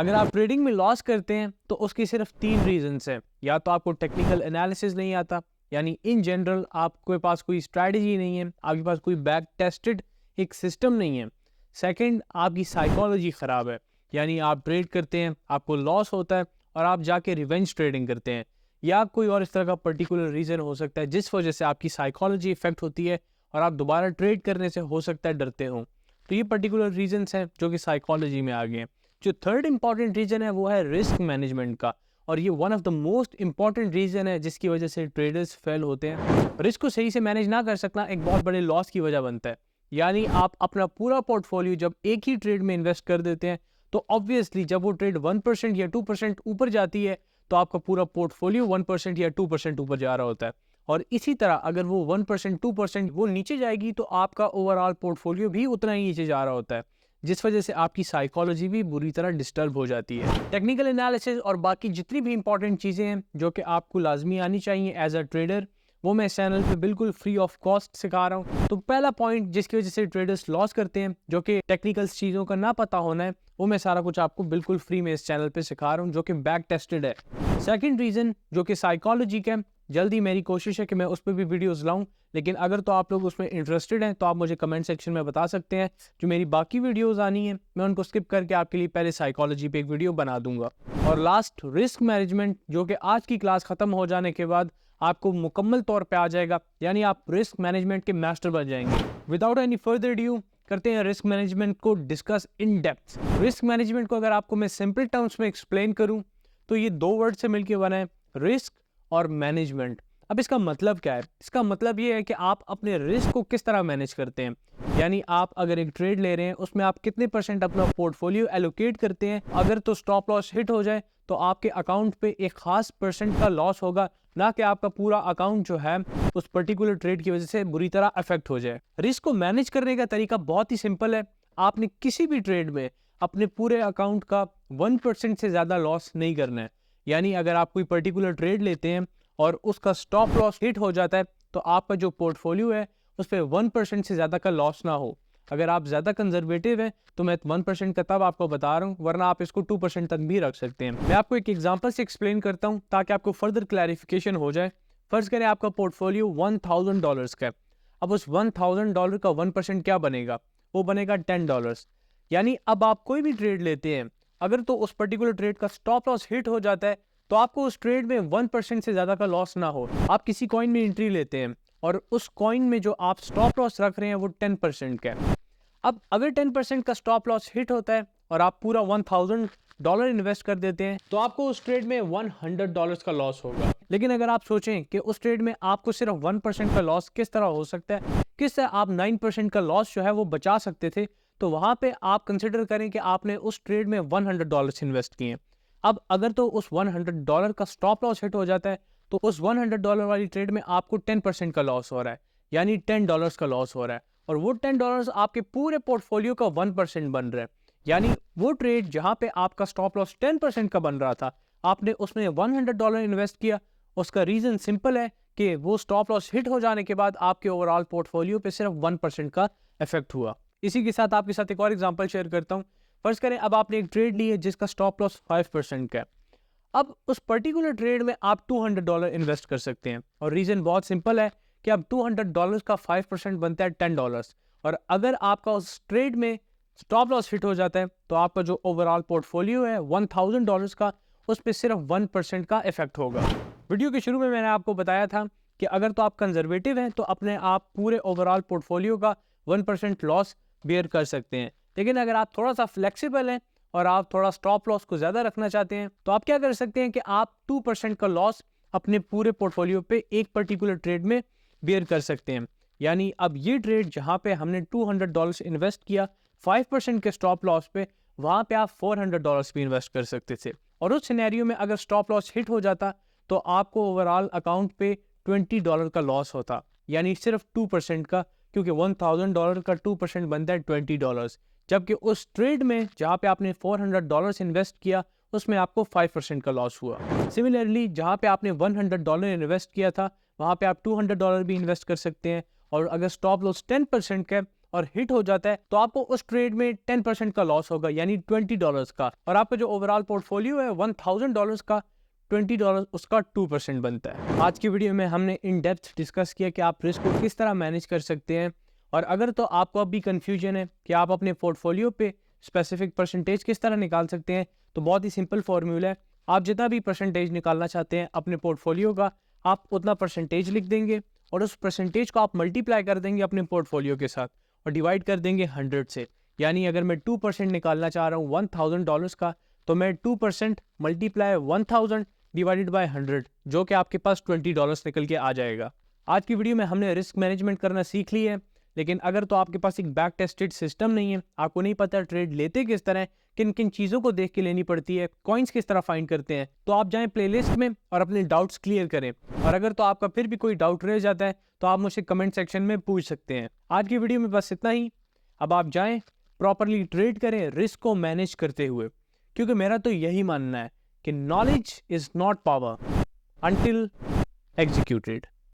अगर आप ट्रेडिंग में लॉस करते हैं तो उसकी सिर्फ 3 रीजंस हैं। या तो आपको टेक्निकल एनालिसिस नहीं आता, यानी इन जनरल आपके पास कोई स्ट्रैटेजी नहीं है, आपके पास कोई बैक टेस्टेड एक सिस्टम नहीं है। सेकंड, आपकी साइकोलॉजी ख़राब है, यानी आप ट्रेड करते हैं, आपको लॉस होता है और आप जाके रिवेंज ट्रेडिंग करते हैं। या कोई और इस तरह का पर्टिकुलर रीज़न हो सकता है जिस वजह से आपकी साइकोलॉजी इफेक्ट होती है और आप दोबारा ट्रेड करने से हो सकता है डरते हो। तो ये पर्टिकुलर रीजंस हैं जो कि साइकोलॉजी में आ गए हैं। जो थर्ड इंपॉर्टेंट रीज़न है वो है रिस्क मैनेजमेंट का, और ये one of the most important reason है जिसकी वजह से ट्रेडर्स फेल होते हैं। रिस्क को सही से मैनेज ना कर सकना एक बहुत बड़े लॉस की वजह बनता है। यानी आप अपना पूरा पोर्टफोलियो जब एक ही ट्रेड में इन्वेस्ट कर देते हैं तो ऑब्वियसली जब वो ट्रेड 1% या 2% ऊपर जाती है तो आपका पूरा पोर्टफोलियो 1% या 2% ऊपर जा रहा होता है। और इसी तरह अगर वो 1% 2% वो नीचे जाएगी तो आपका ओवरऑल पोर्टफोलियो भी उतना ही नीचे जा रहा होता है, जिस वजह से आपकी साइकोलॉजी भी बुरी तरह डिस्टर्ब हो जाती है। टेक्निकल एनालिसिस और बाकी जितनी भी इंपॉर्टेंट चीज़ें हैं जो कि आपको लाजमी आनी चाहिए एज अ ट्रेडर, वो मैं इस चैनल पे बिल्कुल फ्री ऑफ कॉस्ट सिखा रहा हूँ। तो पहला पॉइंट जिसकी वजह से ट्रेडर्स लॉस करते हैं, जो कि टेक्निकल चीज़ों का ना पता होना है, वो मैं सारा कुछ आपको बिल्कुल फ्री में इस चैनल पे सिखा रहा हूँ जो कि बैक टेस्टेड है। सेकंड रीज़न जो कि साइकोलॉजी का, जल्दी मेरी कोशिश है कि मैं उस पर भी वीडियोस लाऊं, लेकिन अगर तो आप लोग उसमें इंटरेस्टेड हैं तो आप मुझे कमेंट सेक्शन में बता सकते हैं। जो मेरी बाकी वीडियोस आनी है मैं उनको स्किप करके आपके लिए पहले साइकोलॉजी पे एक वीडियो बना दूंगा। और लास्ट, रिस्क मैनेजमेंट, जो कि आज की क्लास ख़त्म हो जाने के बाद आपको मुकम्मल तौर पर आ जाएगा, यानी आप रिस्क मैनेजमेंट के मास्टर बन जाएंगे। विदाउट एनी फर्दर ड्यू करते हैं रिस्क मैनेजमेंट को discuss in depth. Risk management को अगर आपको मैं सिंपल टर्म्स में एक्सप्लेन करूं तो ये दो वर्ड से मिलकर बना है, रिस्क और मैनेजमेंट। अब इसका मतलब क्या है? इसका मतलब ये है कि आप अपने रिस्क को किस तरह मैनेज करते हैं। यानी आप अगर एक ट्रेड ले रहे हैं उसमें आप कितने % अपना पोर्टफोलियो एलोकेट करते हैं। अगर तो स्टॉप लॉस हिट हो जाए तो आपके अकाउंट पे एक खास % का लॉस होगा, ना कि आपका पूरा अकाउंट जो है उस पर्टिकुलर ट्रेड की वजह से बुरी तरह अफेक्ट हो जाए। रिस्क को मैनेज करने का तरीका बहुत ही सिंपल है। आपने किसी भी ट्रेड में अपने पूरे अकाउंट का 1% से ज़्यादा लॉस नहीं करना है। यानी अगर आप कोई पर्टिकुलर ट्रेड लेते हैं और उसका स्टॉप लॉस हिट हो जाता है तो आपका जो पोर्टफोलियो है उस पर 1% से ज़्यादा का लॉस ना हो। अगर आप ज़्यादा कंजर्वेटिव हैं तो मैं 1% का तब आपको बता रहा हूँ, वरना आप इसको 2% तक भी रख सकते हैं। मैं आपको एक एग्जांपल से एक्सप्लेन करता हूँ ताकि आपको फर्दर क्लैरिफिकेशन हो जाए। फर्ज करें आपका पोर्टफोलियो $1000 का है। अब उस $1000 का 1% क्या बनेगा? वो बनेगा $10। यानी अब आप कोई भी ट्रेड लेते हैं, अगर तो उस पर्टिकुलर ट्रेड का स्टॉप लॉस हिट हो जाता है तो आपको उस ट्रेड में 1% से ज़्यादा का लॉस ना हो। आप किसी कॉइन में एंट्री लेते हैं और उस कॉइन में जो आप स्टॉप लॉस रख रहे हैं वो 10% का है। अब अगर 10% का स्टॉप लॉस हिट होता है और आप पूरा $1000 इन्वेस्ट कर देते हैं तो आपको उस ट्रेड में $100 का लॉस होगा। लेकिन अगर आप सोचें कि उस ट्रेड में आपको सिर्फ 1% का लॉस किस तरह हो सकता है, किस तरह आप 9% का लॉस जो है वो बचा सकते थे, तो वहां पे आप कंसिडर करें कि आपने उस ट्रेड में $100 इन्वेस्ट किए। अब अगर तो उस $100 का स्टॉप लॉस हिट हो जाता है तो उस $100 वाली ट्रेड में आपको 10% का लॉस हो रहा है, यानी $10 का लॉस हो रहा है। और वो $10 आपके पूरे पोर्टफोलियो का 1% बन रहा है। यानी वो ट्रेड जहां पे आपका स्टॉप लॉस 10% का बन रहा था, आपने उसमें $100 इन्वेस्ट किया। उसका रीजन सिंपल है कि वो स्टॉप लॉस हिट हो जाने के बाद आपके ओवरऑल पोर्टफोलियो पे सिर्फ 1% का इफेक्ट हुआ। इसी के साथ आपके साथ एक और एग्जांपल शेयर करता हूं। फर्ज करें अब आपने एक ट्रेड ली है जिसका स्टॉप लॉस 5% का है। अब उस पर्टिकुलर ट्रेड में आप $200 इन्वेस्ट कर सकते हैं, और रीजन बहुत सिंपल है कि अब $200 का 5% बनता है $10। और अगर आपका उस ट्रेड में स्टॉप लॉस हिट हो जाता है तो आपका जो ओवरऑल पोर्टफोलियो है $1000 का, उस पर सिर्फ 1% का इफेक्ट होगा। वीडियो के शुरू में मैंने आपको बताया था कि अगर तो आप कंजर्वेटिव हैं तो अपने आप पूरे ओवरऑल पोर्टफोलियो का 1% लॉस बेयर कर सकते हैं। लेकिन अगर आप थोड़ा सा फ्लेक्सिबल हैं और आप थोड़ा स्टॉप लॉस को ज़्यादा रखना चाहते हैं तो आप क्या कर सकते हैं कि आप 2% का लॉस अपने पूरे पोर्टफोलियो पे एक पर्टिकुलर ट्रेड में बेयर कर सकते हैं। यानी अब ये ट्रेड जहाँ पे हमने $200 इन्वेस्ट किया 5% के स्टॉप लॉस पे, वहाँ पे आप $400 भी इन्वेस्ट कर सकते थे। और उस सिनेरियो में अगर स्टॉप लॉस हिट हो जाता तो आपको ओवरऑल अकाउंट पे $20 का लॉस होता, यानी सिर्फ 2% का, क्योंकि $1000 का 2% बनता है $20। जबकि उस ट्रेड में जहाँ पे आपने $400 इन्वेस्ट किया उसमें आपको 5% का लॉस हुआ। सिमिलरली जहाँ पे आपने $100 इन्वेस्ट किया था वहाँ पे आप $200 भी इन्वेस्ट कर सकते हैं, और अगर स्टॉप लॉस 10% का है और हिट हो जाता है तो आपको उस ट्रेड में 10% का लॉस होगा, यानी $20 का, और आपका जो ओवरऑल पोर्टफोलियो है $1000 का, $20 उसका 2% बनता है। आज की वीडियो में हमने इन डेप्थ डिस्कस किया कि आप रिस्क को किस तरह मैनेज कर सकते हैं, और अगर तो आपको अभी कंफ्यूजन है कि आप अपने पोर्टफोलियो पे स्पेसिफिक परसेंटेज किस तरह निकाल सकते हैं, तो बहुत ही सिंपल फॉर्मूला है। आप जितना भी परसेंटेज निकालना चाहते हैं अपने पोर्टफोलियो का, आप उतना परसेंटेज लिख देंगे और उस परसेंटेज को आप मल्टीप्लाई कर देंगे अपने पोर्टफोलियो के साथ और डिवाइड कर देंगे 100 से। यानी अगर मैं 2% निकालना चाह रहा हूँ $1000 का, तो मैं 2% मल्टीप्लाई 1000 डिवाइडेड बाय 100, जो कि आपके पास $20 निकल के आ जाएगा। आज की वीडियो में हमने रिस्क मैनेजमेंट करना सीख ली है, लेकिन अगर तो आपके पास एक बैक टेस्टेड सिस्टम नहीं है, आपको नहीं पता ट्रेड लेते किस तरह, किन किन चीज़ों को देख के लेनी पड़ती है, कॉइन्स किस तरह फाइंड करते हैं, तो आप जाएं प्लेलिस्ट में और अपने डाउट्स क्लियर करें। और अगर तो आपका फिर भी कोई डाउट रह जाता है तो आप मुझे कमेंट सेक्शन में पूछ सकते हैं। आज की वीडियो में बस इतना ही। अब आप जाएं, प्रॉपरली ट्रेड करें रिस्क को मैनेज करते हुए, क्योंकि मेरा तो यही मानना है कि knowledge is not power until executed.